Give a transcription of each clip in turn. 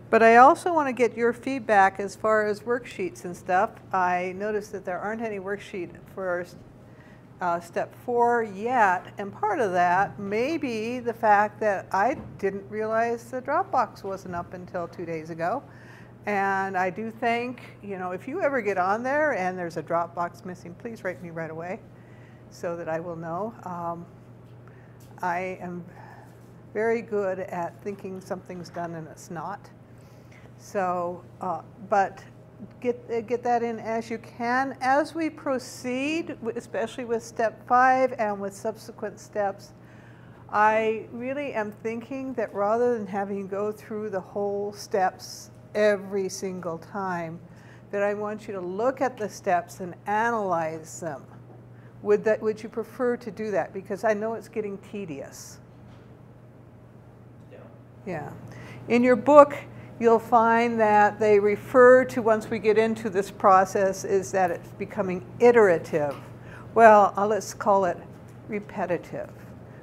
But I also want to get your feedback as far as worksheets and stuff. I noticed that there aren't any worksheet for step 4 yet, and part of that may be the fact that I didn't realize the Dropbox wasn't up until 2 days ago. And I do think, you know, if you ever get on there and there's a Dropbox missing, please write me right away so that I will know. I am very good at thinking something's done and it's not. So, but get that in as you can. As we proceed, especially with step 5 and with subsequent steps, I really am thinking that rather than having you go through the whole steps every single time, that I want you to look at the steps and analyze them. Would you prefer to do that? Because I know it's getting tedious. Yeah. In your book, you'll find that they refer to, once we get into this process, is that it's becoming iterative. Well, let's call it repetitive.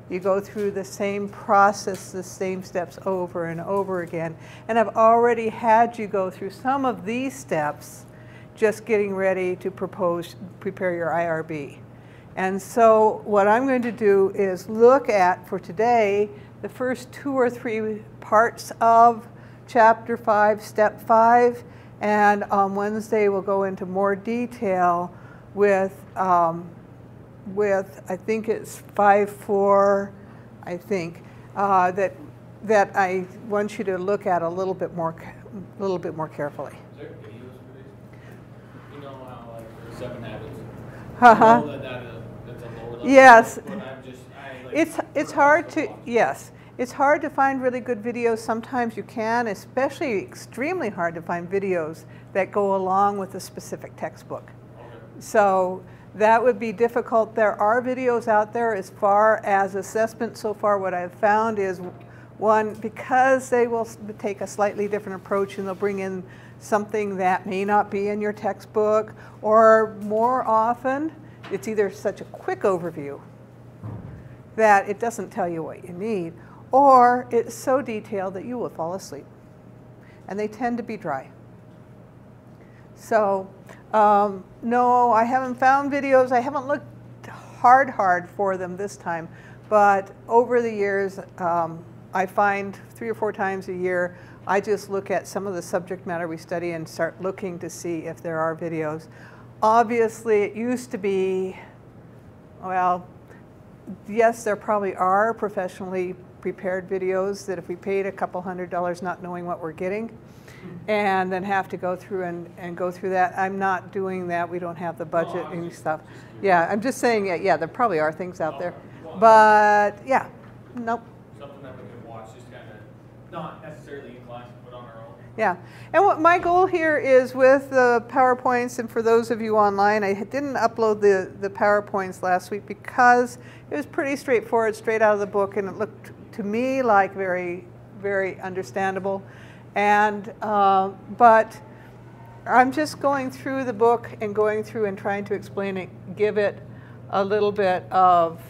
You go through the same process, the same steps over and over again. And I've already had you go through some of these steps just getting ready to prepare your IRB. And so what I'm going to do is look at, for today, the first 2 or 3 parts of Chapter 5, Step 5, and on Wednesday we'll go into more detail with I think it's 5.4, I think, that I want you to look at a little bit more carefully. Is there videos for this? You know how like there's 7 habits. Uh-huh. I know that's a lower level. Yes. But It's hard to, yes. It's hard to find really good videos. Sometimes you can, especially extremely hard to find videos that go along with a specific textbook. Okay. So that would be difficult. There are videos out there as far as assessment. So far what I've found is, one, because they will take a slightly different approach and they'll bring in something that may not be in your textbook, or more often it's either such a quick overview that it doesn't tell you what you need, or it's so detailed that you will fall asleep. And they tend to be dry. So, no, I haven't found videos. I haven't looked hard for them this time. But over the years, I find 3 or 4 times a year, I just look at some of the subject matter we study and start looking to see if there are videos. Obviously, it used to be, well, yes, there probably are professionally prepared videos that if we paid a couple $100 not knowing what we're getting, and then have to go through and go through that. I'm not doing that. We don't have the budget and stuff. Yeah, I'm just saying, yeah, there probably are things out there. But, yeah, nope. Something that we can watch, just kind of not necessarily in class, but on our own. Yeah, and what my goal here is with the PowerPoints, and for those of you online, I didn't upload the PowerPoints last week because it was pretty straightforward, straight out of the book, and it looked to me like very, very understandable. And but I'm just going through the book and going through and trying to explain it, give it a little bit of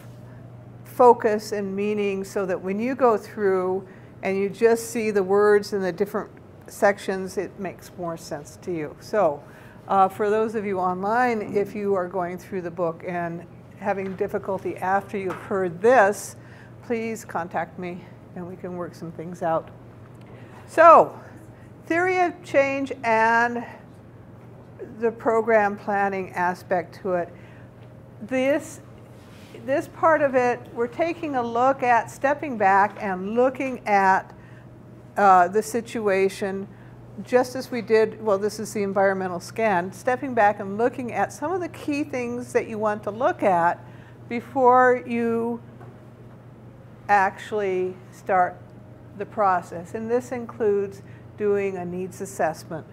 focus and meaning so that when you go through and you just see the words in the different sections, it makes more sense to you. So for those of you online, if you are going through the book and having difficulty after you've heard this, please contact me and we can work some things out. So, theory of change and the program planning aspect to it. This part of it, we're taking a look at stepping back and looking at the situation just as we did, well, this is the environmental scan, stepping back and looking at some of the key things that you want to look at before you actually start the process. And this includes doing a needs assessment.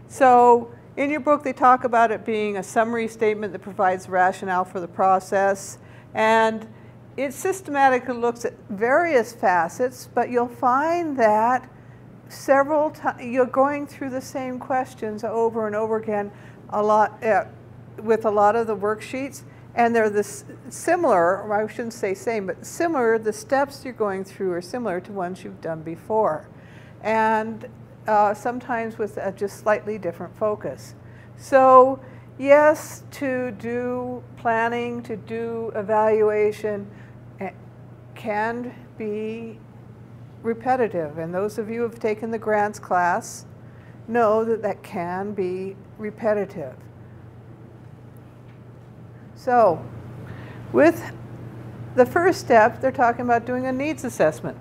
So in your book, they talk about it being a summary statement that provides rationale for the process. And it systematically looks at various facets, but you'll find that several times you're going through the same questions over and over again a lot with a lot of the worksheets. And they're similar, or I shouldn't say same, but similar, the steps you're going through are similar to ones you've done before. And sometimes with a just slightly different focus. So yes, to do planning, to do evaluation can be repetitive. And those of you who have taken the grants class know that that can be repetitive. So with the first step, they're talking about doing a needs assessment.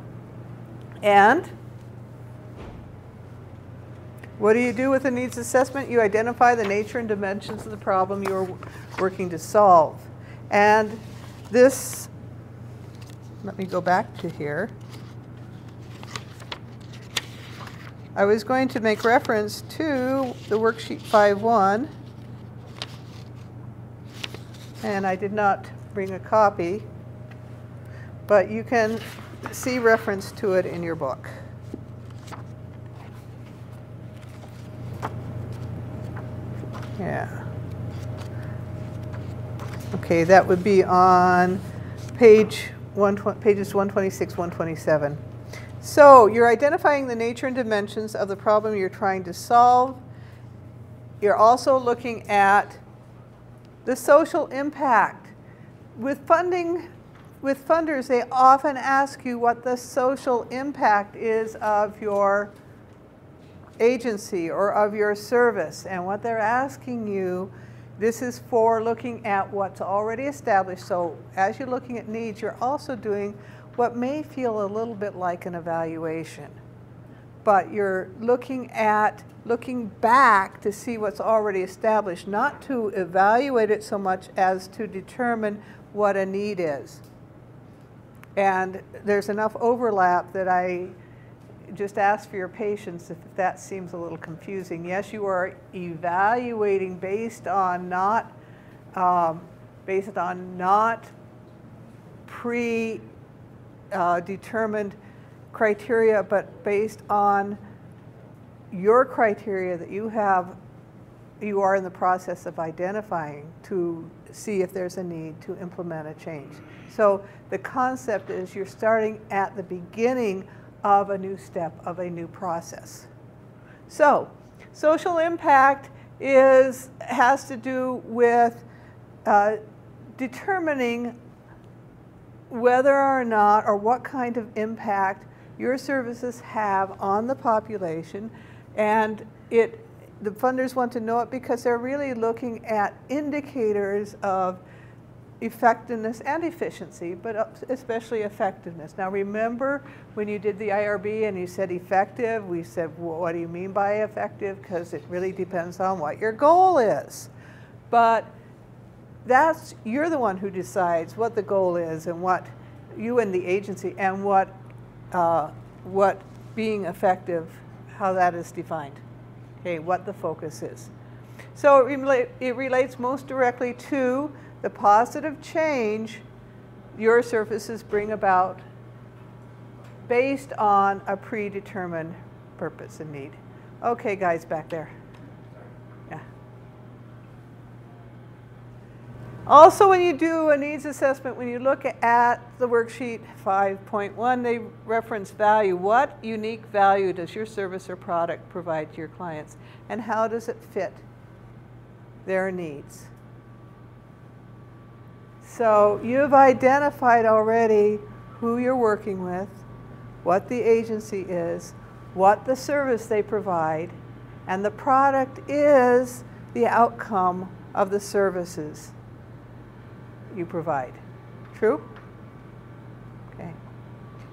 And what do you do with a needs assessment? You identify the nature and dimensions of the problem you are working to solve. And this, let me go back to here. I was going to make reference to the worksheet 5.1, and I did not bring a copy, but you can see reference to it in your book. Yeah. Okay, that would be on pages 126, 127. So you're identifying the nature and dimensions of the problem you're trying to solve. You're also looking at the social impact. With funding, with funders, they often ask you what the social impact is of your agency or of your service. And what they're asking you, this is for looking at what's already established. So as you're looking at needs, you're also doing what may feel a little bit like an evaluation. But you're looking back to see what's already established, not to evaluate it so much as to determine what a need is. And there's enough overlap that I just ask for your patience if that seems a little confusing. Yes, you are evaluating based on not predetermined criteria, but based on your criteria that you are in the process of identifying to see if there's a need to implement a change. So the concept is you're starting at the beginning of a new step, of a new process. So social impact has to do with determining whether or not, or what kind of impact your services have on the population. And the funders want to know it because they're really looking at indicators of effectiveness and efficiency, but especially effectiveness. Now remember when you did the IRB and you said effective, we said, well, what do you mean by effective? Because it really depends on what your goal is. But you're the one who decides what the goal is and what you and the agency and what being effective, how that is defined. Okay, what the focus is. So it relates most directly to the positive change your services bring about based on a predetermined purpose and need. Okay, guys back there. Yeah. Also, when you do a needs assessment, when you look at the worksheet 5.1, they reference value. What unique value does your service or product provide to your clients? And how does it fit their needs? So you've identified already who you're working with, what the agency is, what the service they provide, and the product is the outcome of the services you provide. True? Okay.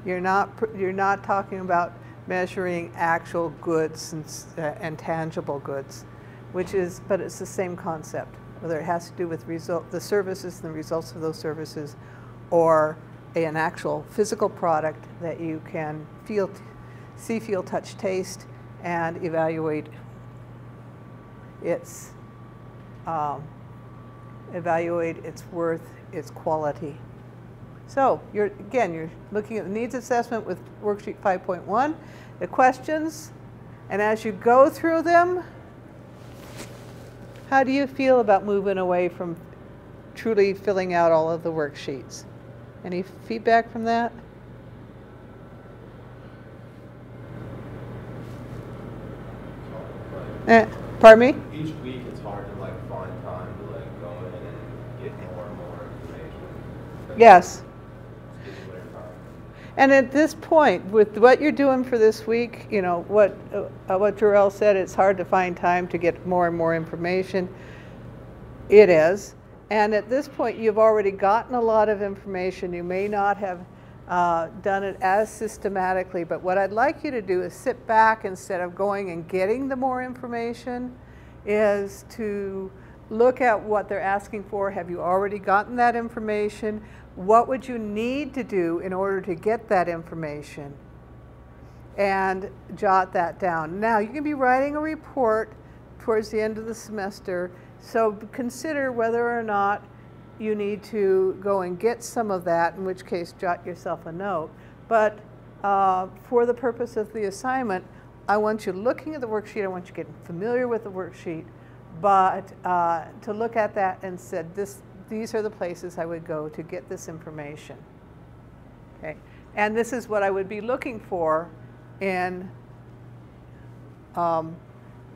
You're not talking about measuring actual goods and tangible goods, but it's the same concept. Whether it has to do with the services and the results of those services, or an actual physical product that you can see, feel, touch, taste, and evaluate its worth, its quality. So you're looking at the needs assessment with worksheet 5.1, the questions, and as you go through them, how do you feel about moving away from truly filling out all of the worksheets? Any feedback from that? Pardon me? Each week it's hard to like find time to like go in and get more and more information. Yes. It's getting time. And at this point, with what you're doing for this week, you know, what Jarrell said, it's hard to find time to get more and more information. It is. And at this point, you've already gotten a lot of information. You may not have done it as systematically, but what I'd like you to do is sit back instead of going and getting the more information, is to look at what they're asking for. Have you already gotten that information? What would you need to do in order to get that information? And jot that down. Now, you can be writing a report towards the end of the semester, so consider whether or not you need to go and get some of that, in which case jot yourself a note. But for the purpose of the assignment, I want you looking at the worksheet, I want you getting familiar with the worksheet, but to look at that and said, these are the places I would go to get this information. Okay, and this is what I would be looking for in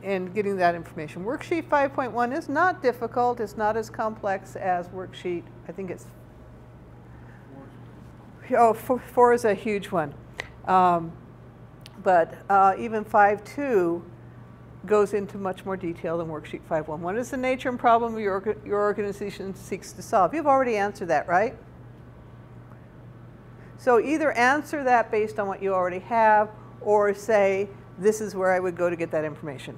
getting that information. Worksheet 5.1 is not difficult. It's not as complex as worksheet, I think it's, oh, 4 is a huge one. But even 5.2 goes into much more detail than worksheet 5.1. What is the nature and problem your organization seeks to solve? You've already answered that, right? So either answer that based on what you already have, or say, this is where I would go to get that information.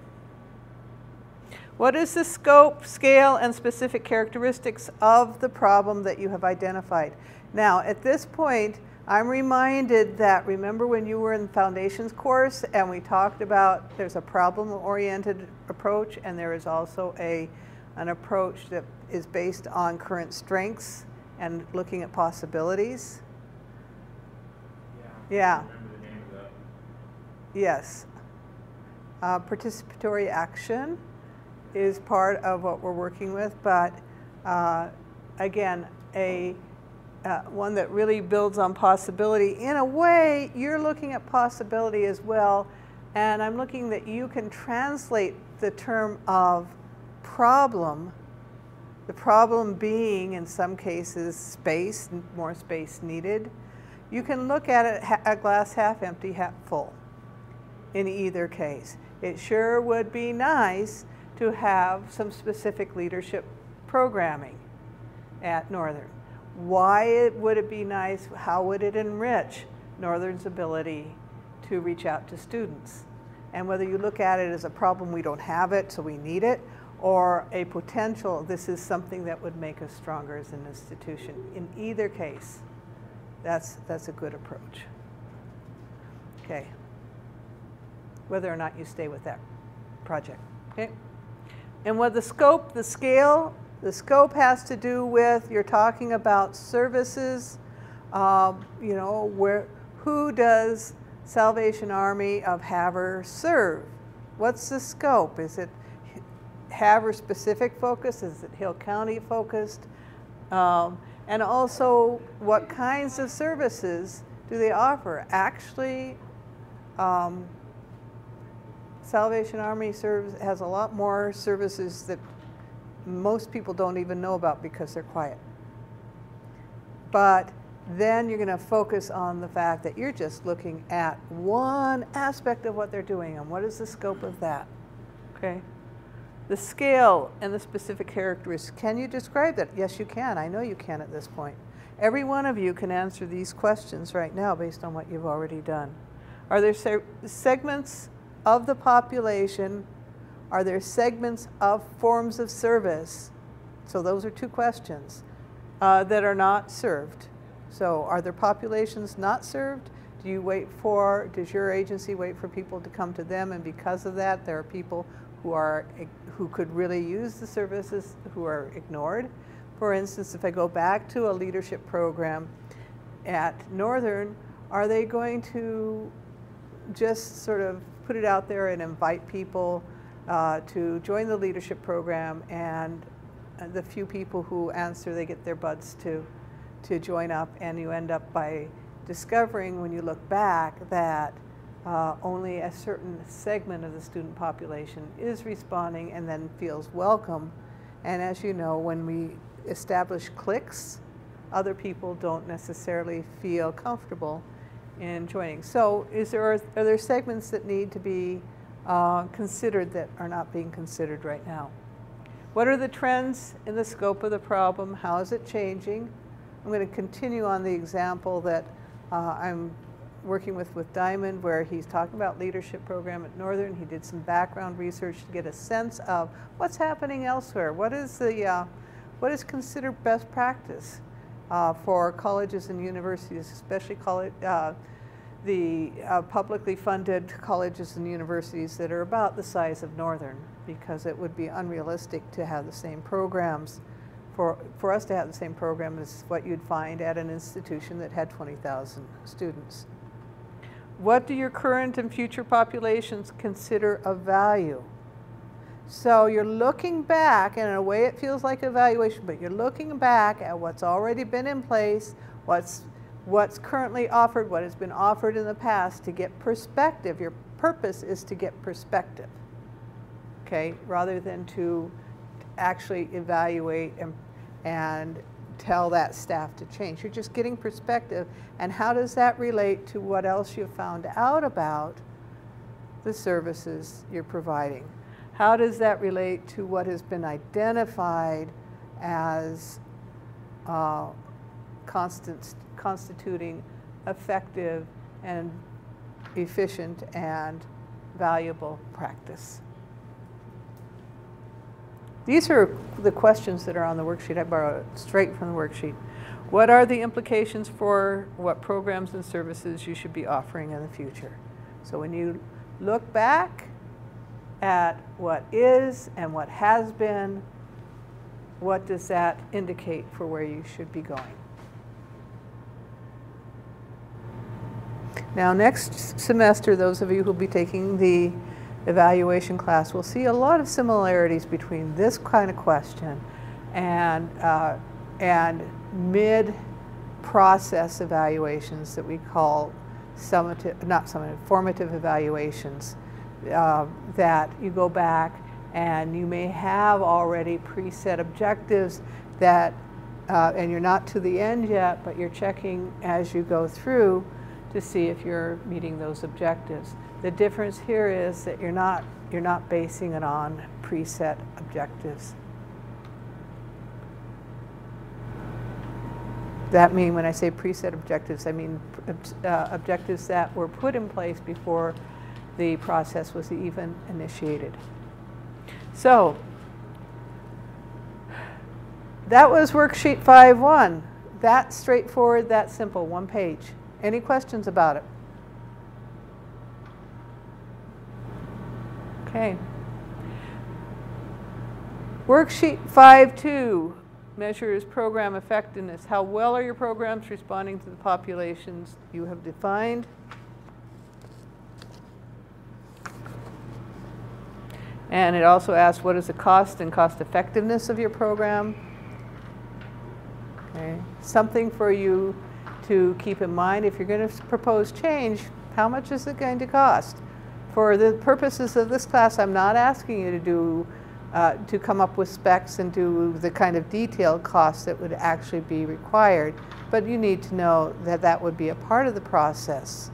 What is the scope, scale, and specific characteristics of the problem that you have identified? Now, at this point, I'm reminded that, remember when you were in the foundations course and we talked about there's a problem-oriented approach and there is also an approach that is based on current strengths and looking at possibilities? Yeah. I remember the name of that. Yes. Participatory action is part of what we're working with, but again, one that really builds on possibility. In a way, you're looking at possibility as well, and I'm looking that you can translate the term of problem, the problem being, in some cases, space, more space needed. You can look at it a glass half empty, half full in either case. It sure would be nice to have some specific leadership programming at Northern. Why would it be nice? How would it enrich Northern's ability to reach out to students? And whether you look at it as a problem, we don't have it, so we need it, or a potential, this is something that would make us stronger as an institution. In either case, that's a good approach. Okay. Whether or not you stay with that project. Okay. And what the scope, the scale, the scope has to do with, you're talking about services, you know, who does Salvation Army of Havre serve? What's the scope? Is it Havre specific focus? Is it Hill County focused? And also, what kinds of services do they offer? Actually, Salvation Army has a lot more services that most people don't even know about because they're quiet. But then you're going to focus on the fact that you're just looking at one aspect of what they're doing, and what is the scope of that? Okay. The scale and the specific characteristics. Can you describe that? Yes, you can. I know you can at this point. Every one of you can answer these questions right now based on what you've already done. Are there segments of the population? Are there segments of forms of service? So those are two questions that are not served. So are there populations not served? Does your agency wait for people to come to them, and because of that there are people who could really use the services who are ignored? For instance, if I go back to a leadership program at Northern, are they going to just sort of put it out there and invite people to join the leadership program, and the few people who answer, they get their buds to join up, and you end up by discovering when you look back that only a certain segment of the student population is responding and then feels welcome. And as you know, when we establish cliques, other people don't necessarily feel comfortable in joining. So are there segments that need to be considered that are not being considered right now? What are the trends in the scope of the problem? How is it changing? I'm going to continue on the example that I'm working with Diamond, where he's talking about leadership program at Northern. He did some background research to get a sense of what's happening elsewhere. What is considered best practice for colleges and universities, especially the publicly funded colleges and universities that are about the size of Northern, because it would be unrealistic to have the same programs, for us to have the same program as what you'd find at an institution that had 20,000 students. What do your current and future populations consider of value? So you're looking back, and in a way it feels like evaluation, but you're looking back at what's already been in place, what's currently offered, what has been offered in the past, to get perspective. Your purpose is to get perspective, okay, rather than to actually evaluate and tell that staff to change. You're just getting perspective, and how does that relate to what else you've found out about the services you're providing? How does that relate to what has been identified as constituting effective and efficient and valuable practice? These are the questions that are on the worksheet. I borrowed it straight from the worksheet. What are the implications for what programs and services you should be offering in the future? So when you look back at what is and what has been, what does that indicate for where you should be going? Now, next semester, those of you who will be taking the evaluation class will see a lot of similarities between this kind of question and mid-process evaluations that we call formative evaluations, that you go back and you may have already preset objectives that, and you're not to the end yet, but you're checking as you go through to see if you're meeting those objectives. The difference here is that you're not basing it on preset objectives. That means, when I say preset objectives, I mean objectives that were put in place before the process was even initiated. So that was worksheet 5.1. That's straightforward, that's simple, one page. Any questions about it? Okay. Worksheet 5.2 measures program effectiveness. How well are your programs responding to the populations you have defined? And it also asks, what is the cost and cost effectiveness of your program? Okay. Something for you to keep in mind if you're going to propose change. How much is it going to cost? For the purposes of this class, I'm not asking you to do to come up with specs and do the kind of detailed costs that would actually be required, but you need to know that that would be a part of the process.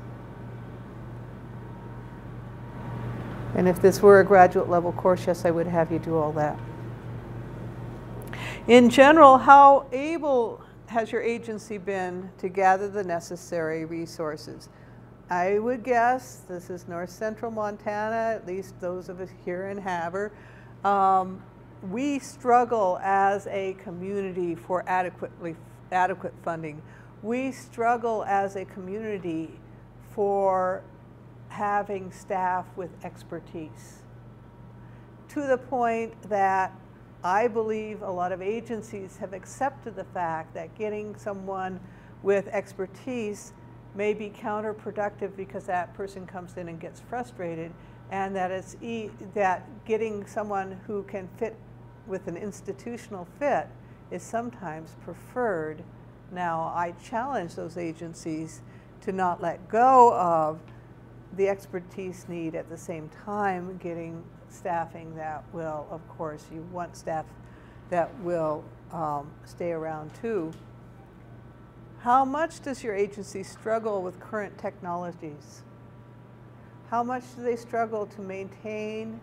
And if this were a graduate level course, yes, I would have you do all that. In general, how able has your agency been to gather the necessary resources? I would guess, this is North Central Montana, at least those of us here in Havre, we struggle as a community for adequate funding. We struggle as a community for having staff with expertise, to the point that I believe a lot of agencies have accepted the fact that getting someone with expertise may be counterproductive because that person comes in and gets frustrated, and that that getting someone who can fit with an institutional fit is sometimes preferred. Now, I challenge those agencies to not let go of the expertise need at the same time getting staffing that will, of course, you want staff that will stay around too. How much does your agency struggle with current technologies? How much do they struggle to maintain,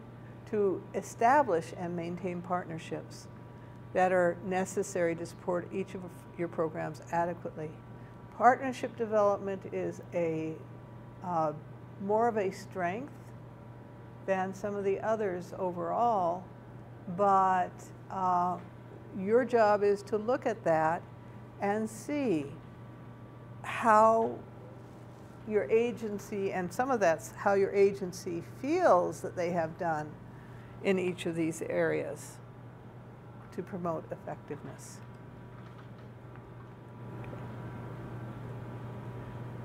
to establish and maintain partnerships that are necessary to support each of your programs adequately? Partnership development is a more of a strength than some of the others overall, but your job is to look at that and see how your agency, and some of that's how your agency feels that they have done in each of these areas to promote effectiveness.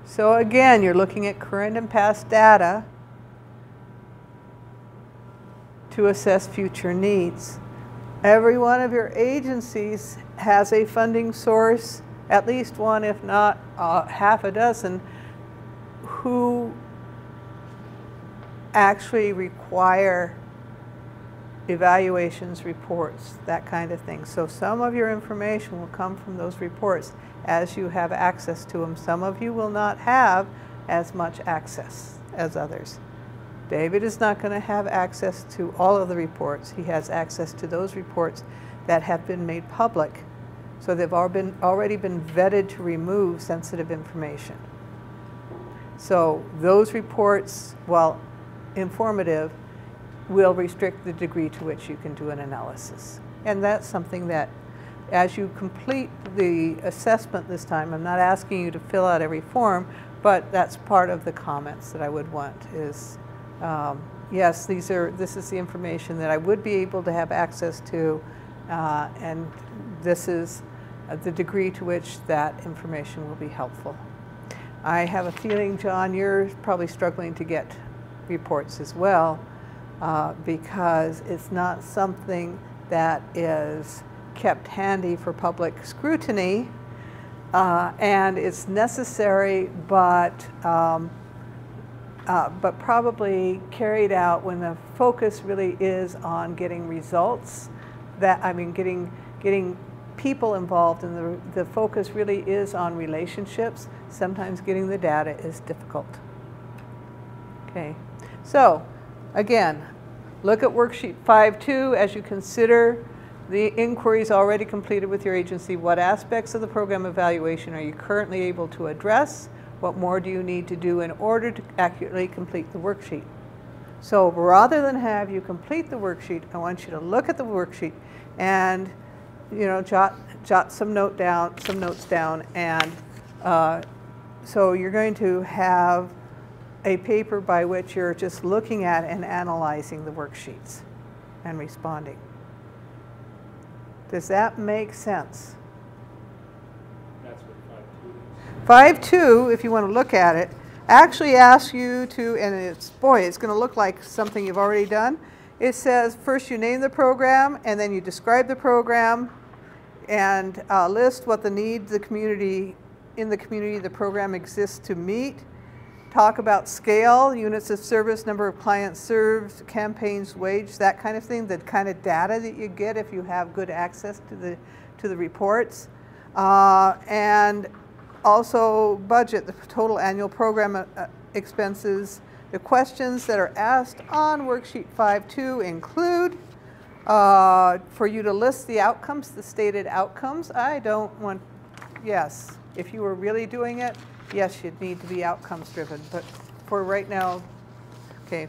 So again, you're looking at current and past data to assess future needs. Every one of your agencies has a funding source, at least one, if not half a dozen, who actually require evaluations, reports, that kind of thing. So some of your information will come from those reports as you have access to them. Some of you will not have as much access as others. David is not going to have access to all of the reports. He has access to those reports that have been made public. So they've already been vetted to remove sensitive information. So those reports, while informative, will restrict the degree to which you can do an analysis. And that's something that, as you complete the assessment this time, I'm not asking you to fill out every form, but that's part of the comments that I would want is, yes, this is the information that I would be able to have access to, and this is the degree to which that information will be helpful. I have a feeling, John, you're probably struggling to get reports as well, because it's not something that is kept handy for public scrutiny, and it's necessary, but probably carried out when the focus really is on getting results. Getting people involved, and the focus really is on relationships. Sometimes getting the data is difficult. Okay, so again, look at worksheet 5.2 as you consider the inquiries already completed with your agency. What aspects of the program evaluation are you currently able to address? What more do you need to do in order to accurately complete the worksheet? So rather than have you complete the worksheet, I want you to look at the worksheet and jot some notes down, and so you're going to have a paper by which you're just looking at and analyzing the worksheets and responding. Does that make sense? That's what 5.2 is. 5.2, if you want to look at it, actually asks you to, and it's going to look like something you've already done. It says first you name the program, and then you describe the program, and list what the needs in the community the program exists to meet. Talk about scale, units of service, number of clients served, campaigns waged, that kind of thing, the kind of data that you get if you have good access to the reports. And also budget, the total annual program expenses. The questions that are asked on worksheet 5.2 include for you to list the outcomes, the stated outcomes. Yes, if you were really doing it, yes, you'd need to be outcomes driven, but for right now, okay,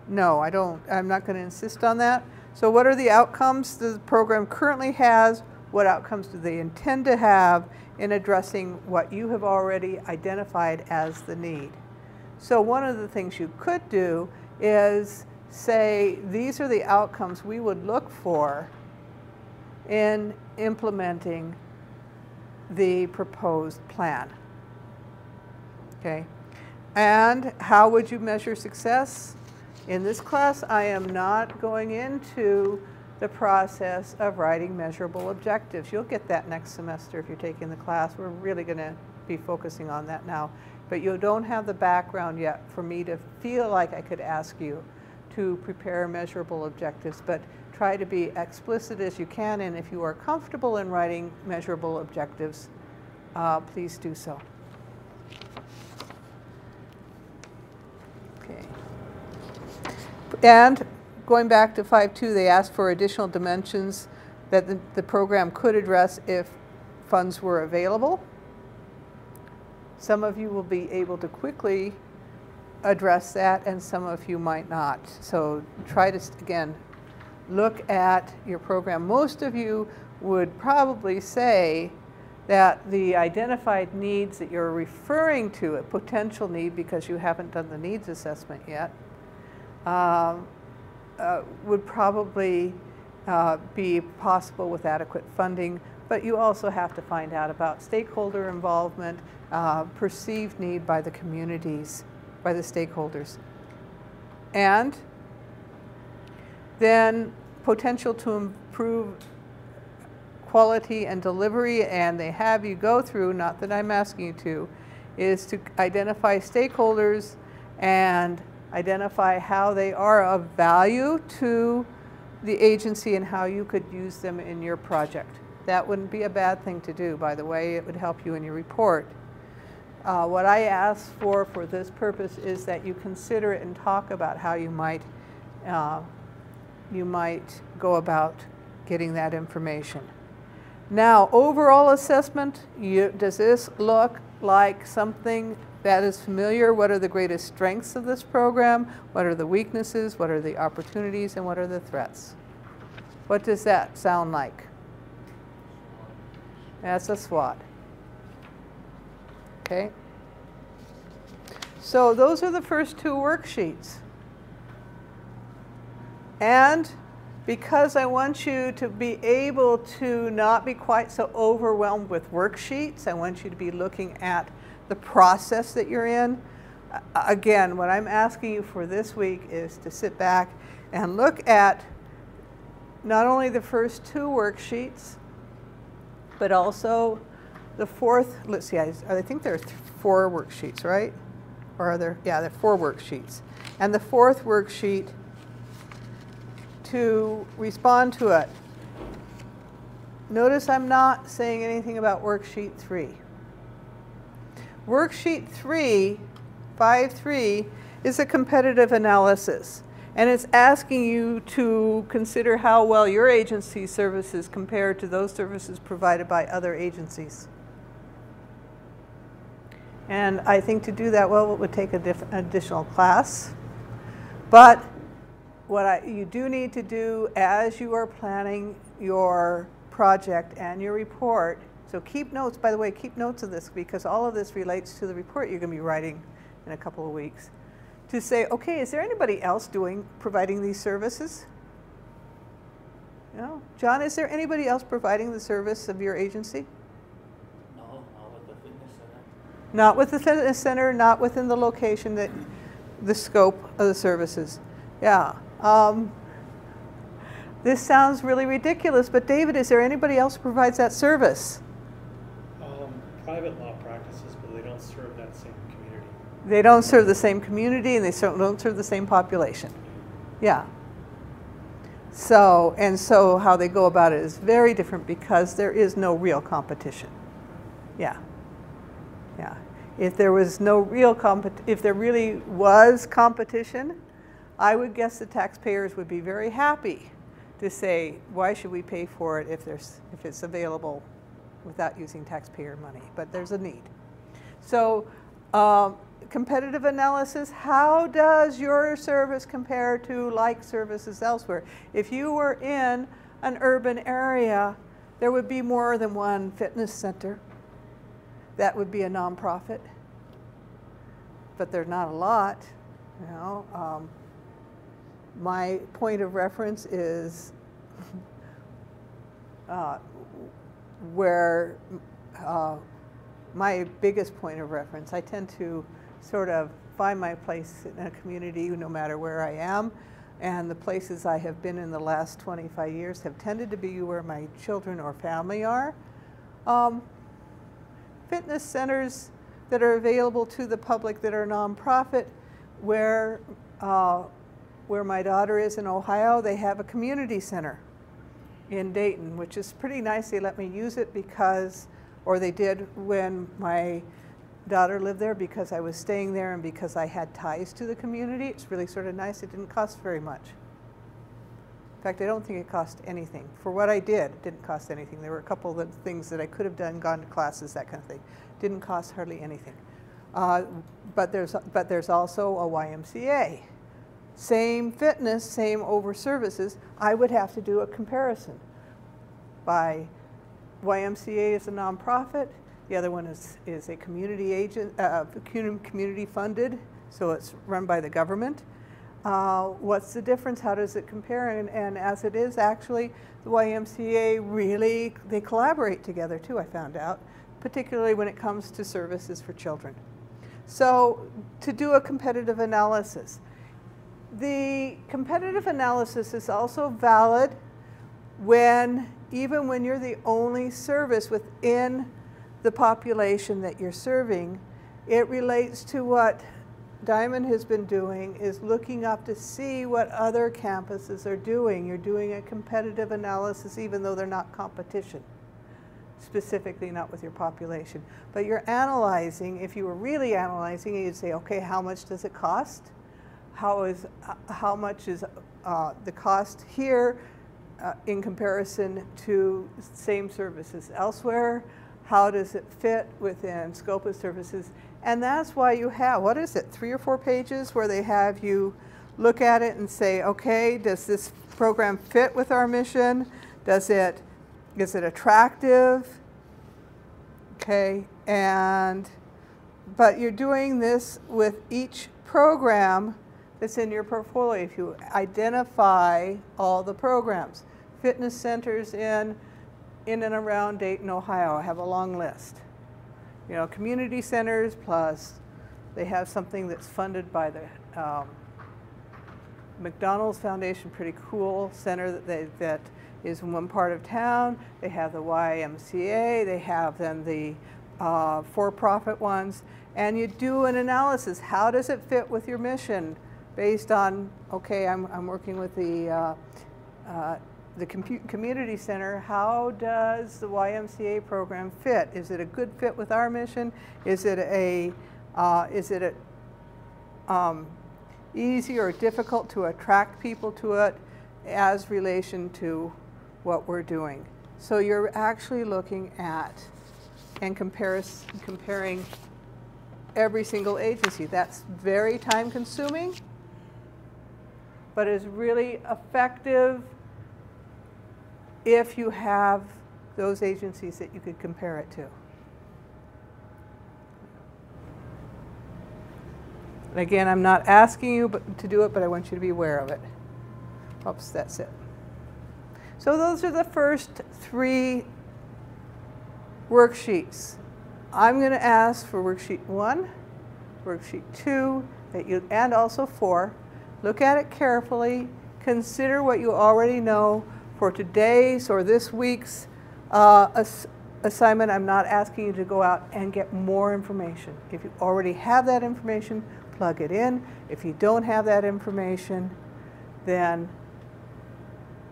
no, I'm not going to insist on that. So what are the outcomes the program currently has? What outcomes do they intend to have in addressing what you have already identified as the need? So one of the things you could do is say, these are the outcomes we would look for in implementing the proposed plan. Okay, and how would you measure success? In this class, I am not going into the process of writing measurable objectives. You'll get that next semester if you're taking the class. We're really going to be focusing on that now. but you don't have the background yet for me to feel like I could ask you to prepare measurable objectives, but try to be explicit as you can, and if you are comfortable in writing measurable objectives, please do so. Okay. And going back to 5.2, they asked for additional dimensions that the program could address if funds were available. Some of you will be able to quickly address that, and some of you might not. So try to, again, look at your program. Most of you would probably say that the identified needs that you're referring to, a potential need because you haven't done the needs assessment yet, would probably be possible with adequate funding, but you also have to find out about stakeholder involvement, perceived need by the communities, by the stakeholders, and then potential to improve quality and delivery, and they have you go through, not that I'm asking you to, is to identify stakeholders and identify how they are of value to the agency and how you could use them in your project. That wouldn't be a bad thing to do, by the way. It would help you in your report. What I ask for this purpose is that you consider it and talk about how you might go about getting that information. Now, overall assessment, does this look like something that is familiar? What are the greatest strengths of this program? What are the weaknesses? What are the opportunities? And what are the threats? What does that sound like? That's a SWOT. Okay. So those are the first two worksheets. And because I want you to be able to not be quite so overwhelmed with worksheets, I want you to be looking at the process that you're in. Again, what I'm asking you for this week is to sit back and look at not only the first two worksheets, but also the fourth. Let's see, I think there are 4 worksheets, right? Or are there? Yeah, there are 4 worksheets. And the fourth worksheet, to respond to it. Notice I'm not saying anything about worksheet 3. Worksheet 3, 5.3, is a competitive analysis. And it's asking you to consider how well your agency's services compare to those services provided by other agencies. And I think to do that well, it would take an additional class. But what you do need to do as you are planning your project and your report, so keep notes, by the way, keep notes of this, because all of this relates to the report you're going to be writing in a couple of weeks, to say, okay, is there anybody else providing these services? You know, John, is there anybody else providing the service of your agency? No, not with the fitness center. Not with the fitness center, not within the location, that the scope of the services. Yeah. This sounds really ridiculous, but David, is there anybody else who provides that service? Private law practices, but they don't serve that same community. They don't serve the same community, and they don't serve the same population. Yeah. So how they go about it is very different because there is no real competition. Yeah. Yeah. If there was no real if there really was competition, I would guess the taxpayers would be very happy to say, why should we pay for it if it's available without using taxpayer money? But there's a need. So competitive analysis, how does your service compare to like services elsewhere? If you were in an urban area, there would be more than one fitness center. That would be a nonprofit. But there's not a lot, you know. My point of reference is where my biggest point of reference, I tend to sort of find my place in a community no matter where I am, and the places I have been in the last 25 years have tended to be where my children or family are. Fitness centers that are available to the public that are nonprofit. Where my daughter is in Ohio, they have a community center in Dayton, which is pretty nice. They let me use it because, or they did when my daughter lived there, because I was staying there and because I had ties to the community. It's really sort of nice. It didn't cost very much. In fact, I don't think it cost anything. For what I did, it didn't cost anything. There were a couple of things that I could have done, gone to classes, that kind of thing. Didn't cost hardly anything. But there's also a YMCA. Same fitness, same over services. I would have to do a comparison. By YMCA is a nonprofit. The other one is a community community funded, so it's run by the government. What's the difference? How does it compare? And as it is, actually, the YMCA really, they collaborate together too, I found out, particularly when it comes to services for children. So to do a competitive analysis. The competitive analysis is also valid even when you're the only service within the population that you're serving. It relates to what Diamond has been doing, is looking up to see what other campuses are doing. You're doing a competitive analysis even though they're not competition, specifically not with your population. But you're analyzing. If you were really analyzing, you'd say, okay, how much does it cost? How much is the cost here in comparison to same services elsewhere? How does it fit within scope of services? And that's why you have, what is it, 3 or 4 pages where they have you look at it and say, okay, does this program fit with our mission? Is it attractive? Okay, but you're doing this with each program that's in your portfolio. If you identify all the programs, fitness centers in and around Dayton, Ohio, I have a long list. You know, community centers, plus they have something that's funded by the McDonald's Foundation, pretty cool center that is in one part of town. They have the YMCA, they have then the for-profit ones, and you do an analysis. How does it fit with your mission based on, okay, I'm working with the community center. How does the YMCA program fit? Is it a good fit with our mission? Is it easy or difficult to attract people to it as relation to what we're doing? So you're actually looking at and comparing every single agency. That's very time consuming, but is really effective if you have those agencies that you could compare it to. And again, I'm not asking you to do it, but I want you to be aware of it. Oops, that's it. So those are the first 3 worksheets. I'm going to ask for worksheet 1, worksheet 2, and also 4. Look at it carefully. Consider what you already know. For today's or this week's assignment, I'm not asking you to go out and get more information. If you already have that information, plug it in. If you don't have that information, then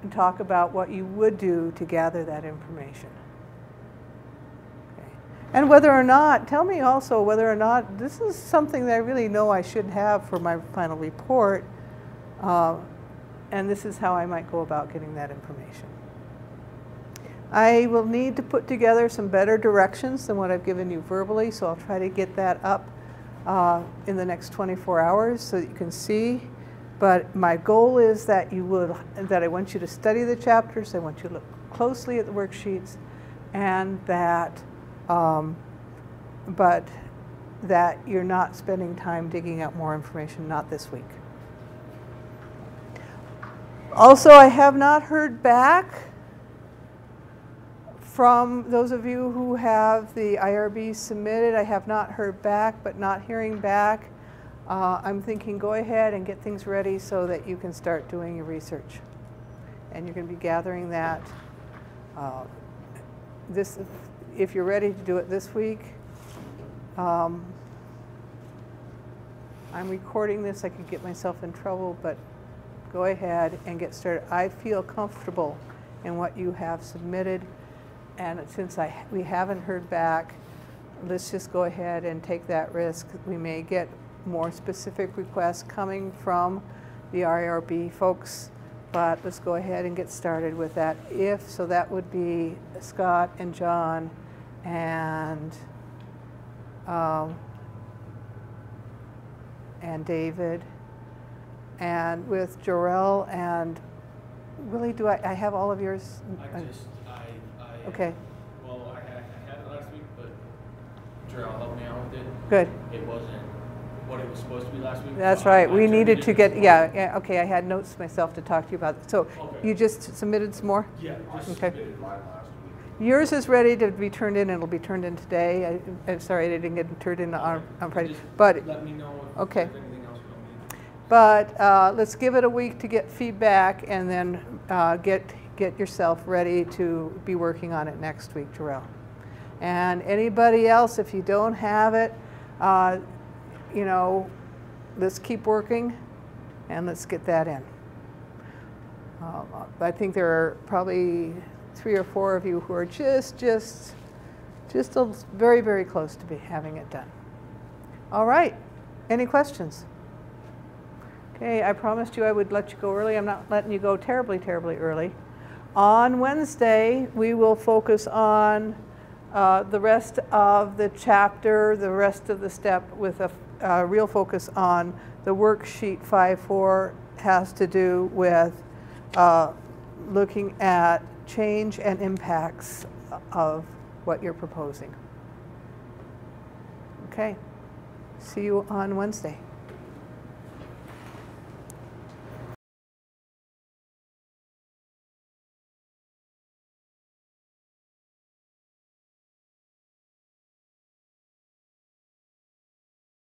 talk about what you would do to gather that information. Okay. And whether or not, tell me also whether or not this is something that I really know I should have for my final report. And this is how I might go about getting that information. I will need to put together some better directions than what I've given you verbally, so I'll try to get that up in the next 24 hours so that you can see. But my goal is that I want you to study the chapters, I want you to look closely at the worksheets, and that, but that you're not spending time digging out more information, not this week. Also, I have not heard back from those of you who have the IRB submitted. I have not heard back, but not hearing back, I'm thinking go ahead and get things ready so that you can start doing your research. And you're going to be gathering that. If you're ready to do it this week, I'm recording this. I could get myself in trouble, but go ahead and get started. I feel comfortable in what you have submitted, and since we haven't heard back, let's just go ahead and take that risk. We may get more specific requests coming from the IRB folks, but let's go ahead and get started with that. So that would be Scott and John and David, and with Jarrell and Willie. Do I have all of yours? Okay. Well, I had it last week, but Jarrell helped me out with it. Good. It wasn't what it was supposed to be last week. That's so right. I We turned needed it to in get, this yeah, morning. yeah, okay, I had notes myself to talk to you about. So Okay. you just submitted some more? Yeah, just Okay. submitted Mine last week. Yours is ready to be turned in, and it'll be turned in today. I'm sorry, I didn't get turned in on Friday. Just But, let me know if okay. there's anything else you don't need. but let's give it a week to get feedback, and then get yourself ready to be working on it next week, Jarrell. And anybody else, if you don't have it, you know, let's keep working, and let's get that in. I think there are probably 3 or 4 of you who are just very, very close to having it done. All right. Any questions? Okay, I promised you I would let you go early. I'm not letting you go terribly, terribly early. On Wednesday, we will focus on the rest of the chapter, the rest of the step, with a real focus on the worksheet 5.4 has to do with looking at change and impacts of what you're proposing. Okay, see you on Wednesday.